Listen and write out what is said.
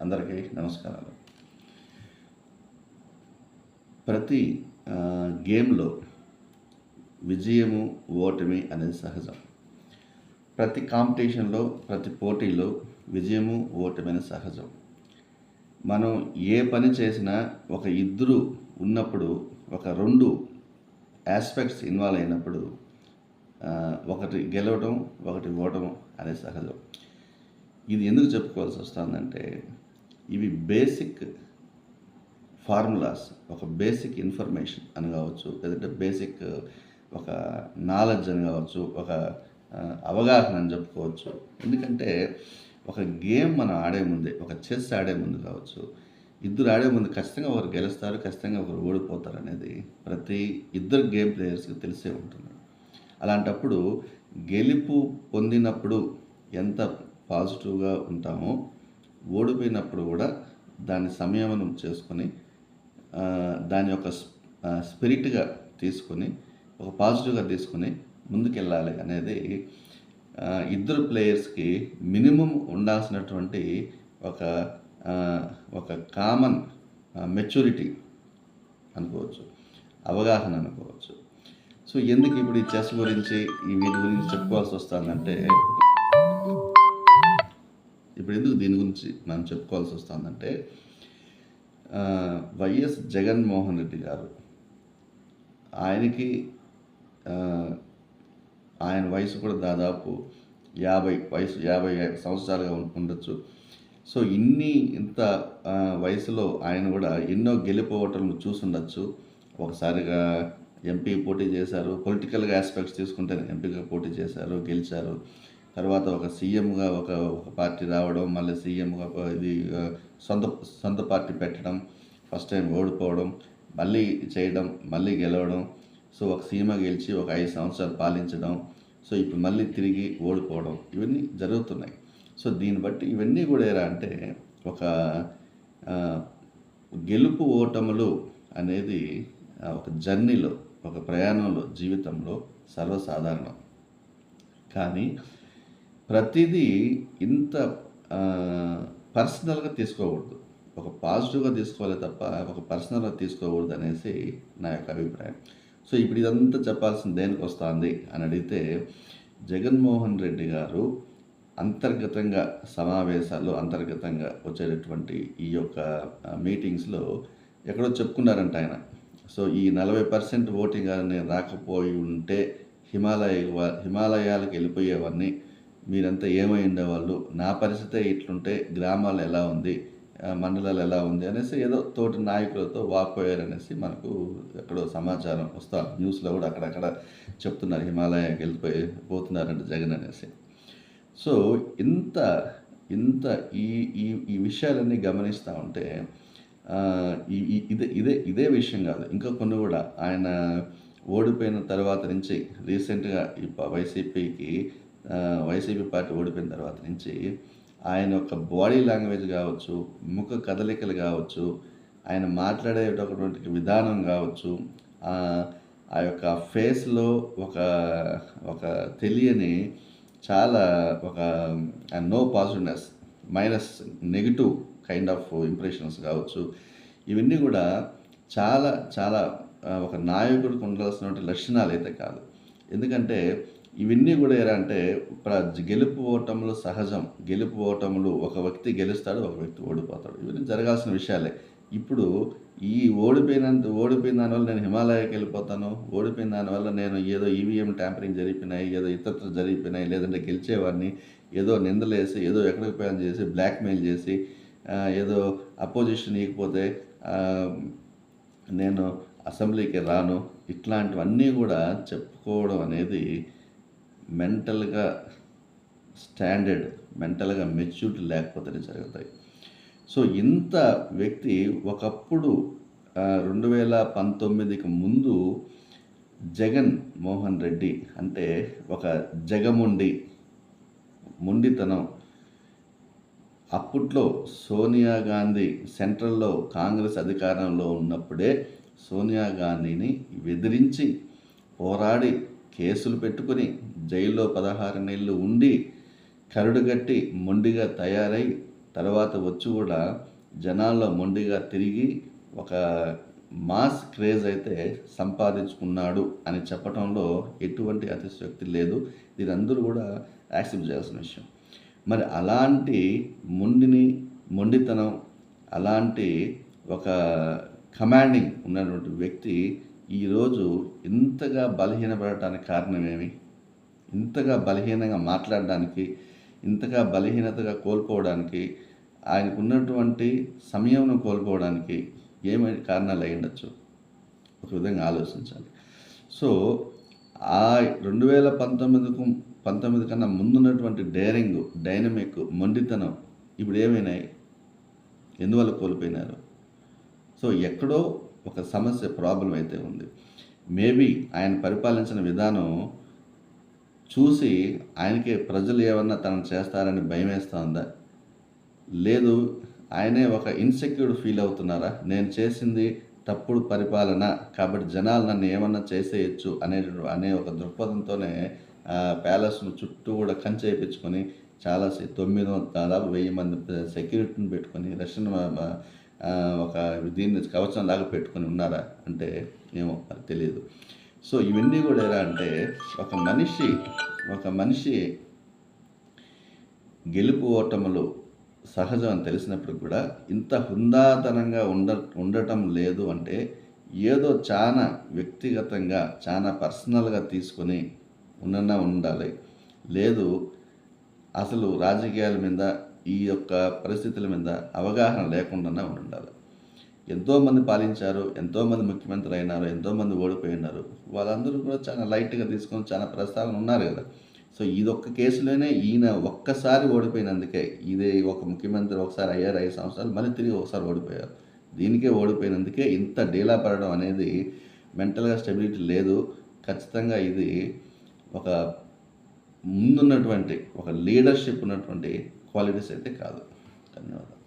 అందరికీ నమస్కారాలు. ప్రతి గేమ్లో విజయము ఓటమి అనేది సహజం. ప్రతి కాంపిటీషన్లో ప్రతి పోటీలో విజయము ఓటమి అనేది సహజం. మనం ఏ పని చేసినా ఒక ఇద్దరు ఉన్నప్పుడు ఒక రెండు ఆస్పెక్ట్స్ ఇన్వాల్వ్ అయినప్పుడు ఒకటి గెలవడం ఒకటి ఓటం అనేది సహజం. ఇది ఎందుకు చెప్పుకోవాల్సి వస్తుందంటే ఇవి బేసిక్ ఫార్ములాస్, ఒక బేసిక్ ఇన్ఫర్మేషన్ అని కావచ్చు, లేదంటే బేసిక్ ఒక నాలెడ్జ్ అని కావచ్చు, ఒక అవగాహన అని చెప్పుకోవచ్చు. ఎందుకంటే ఒక గేమ్ మనం ఆడే ముందే, ఒక చెస్ ఆడే ముందు కావచ్చు, ఇద్దరు ఆడే ముందు ఖచ్చితంగా ఒకరు గెలుస్తారు, ఖచ్చితంగా ఒకరు ఓడిపోతారు అనేది ప్రతి ఇద్దరు గేమ్ ప్లేయర్స్కి తెలిసే ఉంటుంది. అలాంటప్పుడు గెలుపు పొందినప్పుడు ఎంత పాజిటివ్గా ఉంటామో, ఓడిపోయినప్పుడు కూడా దాన్ని సంయమనం చేసుకొని దాని యొక్క స్పిరిట్గా తీసుకొని ఒక పాజిటివ్గా తీసుకొని ముందుకెళ్ళాలి అనేది ఇద్దరు ప్లేయర్స్కి మినిమం ఉండాల్సినటువంటి ఒక కామన్ మెచ్యూరిటీ అనుకోవచ్చు, అవగాహన అనుకోవచ్చు. సో ఎందుకు ఇప్పుడు ఈ చెస్ గురించి వీటి గురించి చెప్పుకోవాల్సి వస్తుందంటే, ఇప్పుడు ఎందుకు దీని గురించి మనం చెప్పుకోవాల్సి వస్తుందంటే, వైఎస్ జగన్మోహన్ రెడ్డి గారు, ఆయనకి ఆయన వయసు కూడా దాదాపు 50 సంవత్సరాలుగా ఉండొచ్చు. సో ఇంత వయసులో ఆయన కూడా ఎన్నో గెలుపోవటంలు చూసుండొచ్చు. ఒకసారిగా ఎంపీ పోటీ చేశారు, పొలిటికల్గా ఆస్పెక్ట్స్ తీసుకుంటే ఎంపీగా పోటీ చేశారు, గెలిచారు. తర్వాత ఒక సీఎంగా ఒక పార్టీ రావడం, మళ్ళీ సీఎంగా ఇది సొంత పార్టీ పెట్టడం, ఫస్ట్ టైం ఓడిపోవడం, మళ్ళీ చేయడం, మళ్ళీ గెలవడం. సో ఒక సీఎంగా గెలిచి ఒక 5 సంవత్సరాలు పాలించడం, సో ఇప్పుడు మళ్ళీ తిరిగి ఓడిపోవడం, ఇవన్నీ జరుగుతున్నాయి. సో దీన్ని బట్టి ఇవన్నీ కూడా ఎలా అంటే ఒక గెలుపు ఓటములు అనేది ఒక జర్నీలో, ఒక ప్రయాణంలో, జీవితంలో సర్వసాధారణం. కానీ ప్రతిదీ ఇంత పర్సనల్గా తీసుకోకూడదు, ఒక పాజిటివ్గా తీసుకోవాలి తప్ప ఒక పర్సనల్గా తీసుకోకూడదు అనేసి నా యొక్క అభిప్రాయం. సో ఇప్పుడు ఇదంతా చెప్పాల్సింది దేనికి వస్తుంది అని అడిగితే, జగన్మోహన్ రెడ్డి గారు అంతర్గతంగా సమావేశాల్లో అంతర్గతంగా వచ్చేటటువంటి ఈ యొక్క మీటింగ్స్లో ఎక్కడో చెప్పుకున్నారంట ఆయన. సో ఈ 40% ఓటింగ్ అని రాకపోయి ఉంటే హిమాలయాలకు వెళ్ళిపోయేవాడిని, మీరంతా ఏమై ఉండేవాళ్ళు, నా పరిస్థితే ఇట్లుంటే గ్రామాలు ఎలా ఉంది, మండలాలు ఎలా ఉంది అనేసి ఏదో తోటి నాయకులతో వాపోయారనేసి మనకు ఎక్కడో సమాచారం వస్తా, న్యూస్లో కూడా అక్కడక్కడ చెప్తున్నారు, హిమాలయాకి పోతున్నారంటే జగన్ అనేసి. సో ఇంత ఈ విషయాలన్నీ గమనిస్తూ ఉంటే ఇదే విషయం కాదు, ఇంకా కొన్ని కూడా ఆయన ఓడిపోయిన తర్వాత నుంచి రీసెంట్గా ఈ వైసీపీ పార్టీ ఓడిపోయిన తర్వాత నుంచి ఆయన యొక్క బాడీ లాంగ్వేజ్ కావచ్చు, ముఖ కదలికలు కావచ్చు, ఆయన మాట్లాడేటటువంటి విధానం కావచ్చు, ఆ యొక్క ఫేస్లో ఒక తెలియని చాలా ఒక no positiveness, minus negative kind of impressions కావచ్చు, ఇవన్నీ కూడా చాలా ఒక నాయకుడికి ఉండాల్సినటువంటి లక్షణాలు అయితే కాదు. ఎందుకంటే ఇవన్నీ కూడా ఎలా అంటే గెలుపు ఓటములు సహజం. గెలుపు ఓటములు, ఒక వ్యక్తి గెలుస్తాడు, ఒక వ్యక్తి ఓడిపోతాడు, ఇవన్నీ జరగాల్సిన విషయాలే. ఇప్పుడు ఈ ఓడిపోయిన దానివల్ల నేను హిమాలయాకి వెళ్ళిపోతాను, ఓడిపోయిన దానివల్ల నేను ఏదో ఈవీఎం ట్యాంపరింగ్ జరిగిపోయినాయి, ఏదో ఇతరత్ర జరిగిపోయినాయి, లేదంటే గెలిచేవాడిని ఏదో నిందలేసి, ఏదో ఎక్కడికి పోయాను చేసి, బ్లాక్మెయిల్ చేసి, ఏదో అపోజిషన్ ఇకపోతే నేను అసెంబ్లీకి రాను, ఇట్లాంటివన్నీ కూడా చెప్పుకోవడం అనేది మెంటల్గా స్టాండర్డ్, మెంటల్గా మెచ్యూరిటీ లేకపోతేనే జరుగుతాయి. సో ఇంత వ్యక్తి ఒకప్పుడు 2019కి ముందు జగన్ మోహన్ రెడ్డి అంటే ఒక మొండితనం. అప్పట్లో సోనియా గాంధీ సెంట్రల్లో కాంగ్రెస్ అధికారంలో ఉన్నప్పుడే సోనియా గాంధీని ఎదిరించి పోరాడి కేసులు పెట్టుకుని జైల్లో 16 నెలలు ఉండి కరుడుగట్టి మొండిగా తయారై తర్వాత వచ్చి కూడా జనాల్లో మొండిగా తిరిగి ఒక మాస్ క్రేజ్ అయితే సంపాదించుకున్నాడు అని చెప్పడంలో ఎటువంటి అతిశయోక్తి లేదు. దీని అందరూ కూడా యాక్సెప్ట్ చేయాల్సిన విషయం. మరి అలాంటి మొండితనం, అలాంటి ఒక కమాండింగ్ ఉన్నటువంటి వ్యక్తి ఈరోజు ఇంతగా బలహీనపడటానికి కారణం ఏమి? ఇంతగా బలహీనంగా మాట్లాడడానికి, ఇంతగా బలహీనతగా కోల్పోవడానికి, ఆయనకున్నటువంటి సమయంను కోల్పోవడానికి ఏమైనా కారణాలు అయి ఉండొచ్చు? ఒక విధంగా ఆలోచించాలి. సో, ఆ 2019 కన్నా ముందున్నటువంటి డేరింగు, డైనమిక్, మొండితనం ఇప్పుడు ఏమైనాయి? ఎందువల్ల కోల్పోయినారు? సో, ఎక్కడో ఒక సమస్య, ప్రాబ్లం అయితే ఉంది. మేబీ ఆయన పరిపాలించిన విధానం చూసి ఆయనకే ప్రజలు ఏమన్నా తనను చేస్తారని భయమేస్తా ఉందా? లేదు, ఆయనే ఒక ఇన్సెక్యూర్డ్ ఫీల్ అవుతున్నారా? నేను చేసింది తప్పుడు పరిపాలన కాబట్టి జనాలు నన్ను ఏమన్నా చేసేయచ్చు అనే ఒక దృక్పథంతోనే ప్యాలెస్ను చుట్టూ కూడా కంచె వేయించుకొని దాదాపు 1000 మంది సెక్యూరిటీని పెట్టుకొని రష్యన్ ఒక దీన్ని కవచం లాగా పెట్టుకొని ఉన్నారా అంటే ఏమో అది తెలియదు. సో ఇవన్నీ కూడా ఎలా అంటే ఒక మనిషి గెలుపు ఓటములు సహజం అని తెలిసినప్పుడు కూడా ఇంత హుందాతనంగా ఉండటం లేదు అంటే ఏదో చాలా వ్యక్తిగతంగా, చాలా పర్సనల్గా తీసుకొని ఉండాలి. లేదు, అసలు రాజకీయాల మీద, ఈ యొక్క పరిస్థితుల మీద అవగాహన లేకుండా ఉండాలి. ఎంతోమంది పాలించారు, ఎంతోమంది ముఖ్యమంత్రులు అయినారు, ఎంతోమంది ఓడిపోయి ఉన్నారు. వాళ్ళందరూ కూడా చాలా లైట్గా తీసుకొని చాలా ప్రస్తావన ఉన్నారు కదా. సో ఇదొక్క కేసులోనే ఈయన ఒక్కసారి ఓడిపోయినందుకే, ఇదే ఒక ముఖ్యమంత్రి ఒకసారి అయ్యారు 5 సంవత్సరాలు, మళ్ళీ తిరిగి ఒకసారి ఓడిపోయారు. దీనికే ఓడిపోయినందుకే ఇంత డీలా పడడం అనేది మెంటల్గా స్టెబిలిటీ లేదు. ఖచ్చితంగా ఇది ఒక ముందున్నటువంటి ఒక లీడర్షిప్ ఉన్నటువంటి క్వాలిటీస్ అయితే కాదు. ధన్యవాదాలు.